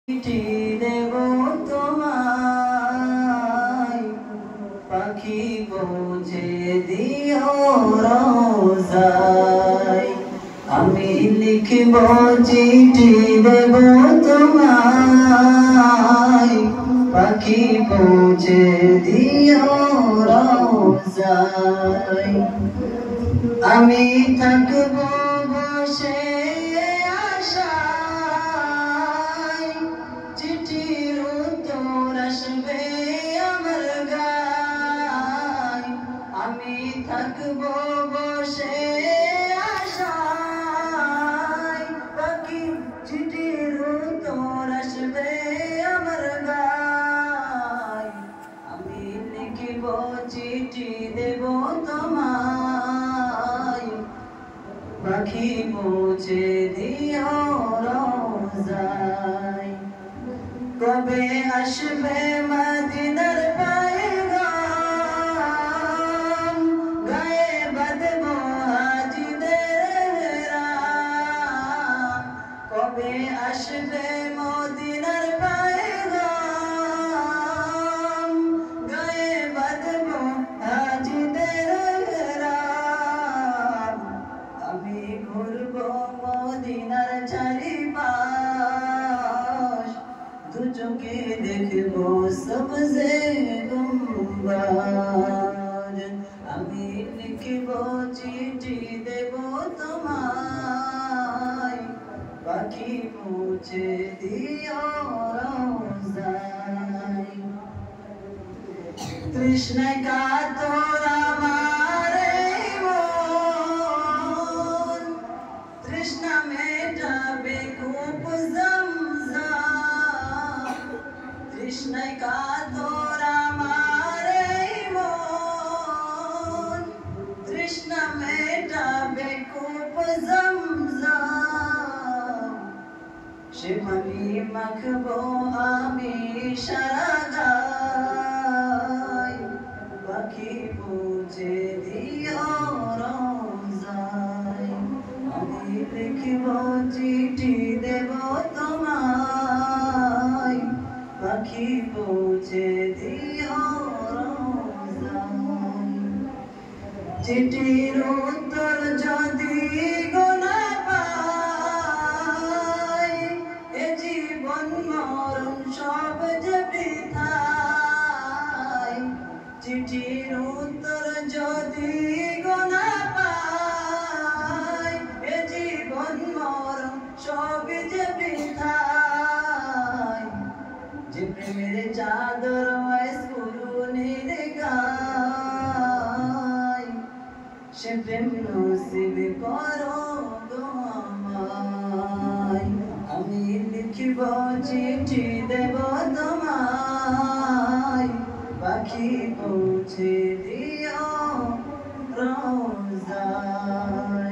চিঠি দেব তোমায়, পাখি পৌঁছে দিও রোজায়। আমি লিখব চিঠি দেব তোমায়, পাখি পৌঁছে দিও রোজায়। আমি থাকব বসে আশায়, চিঠির উত্তর আসবে আমার গায়। আমি থাকব বসে আশায়, পাখি চিঠির উত্তর আসবে আমার গায়। আমি লিখিব চিঠি দেব তোমায়, পাখি পৌঁছে দিও রোজায়। কবে আসবে মদিনার পয়গাম, গায়ে বাঁধব হাজিদের রাম। কবে আসবে মদিনার পয়গাম, গায়ে বাঁধব হাজিদের রাম। আমি ঘুরব মদিনার চারিপাশ, দু চোখে দেখব সবজে গুম্বাদ। আমি লিখব চিঠি দেব তোমায়, পাখি পৌঁছে দিও রোজায়। তৃষ্ণায় কাতর আমার এই মন, তৃষ্ণা মেটাবে কূপ জমজম। তৃষ্ণায় কাতর আমার এই মন, তৃষ্ণা মেটাবে কূপ জমজম। সে পানি মাখবো আমি সারা গায়, পাখি পৌঁছে দিও রোজায়। আমি লিখব চিঠি দেব তোমায়, পাখি পৌঁছে দিও রোজায়। চিঠির উত্তর যদি গোনা পাই, এ জীবন মরণ সব যে বৃথায়। চিঠির উত্তর যদি গোনা পাই, এ জীবন মরণ সব যে বৃথায়। যে প্রেমের চাদর স্ফুরণের গায়, সে প্রেম নসিব করো গো আমায়। আমি লিখব চিঠি দেব তোমায়, পাখি পৌঁছে দিও রোজায়।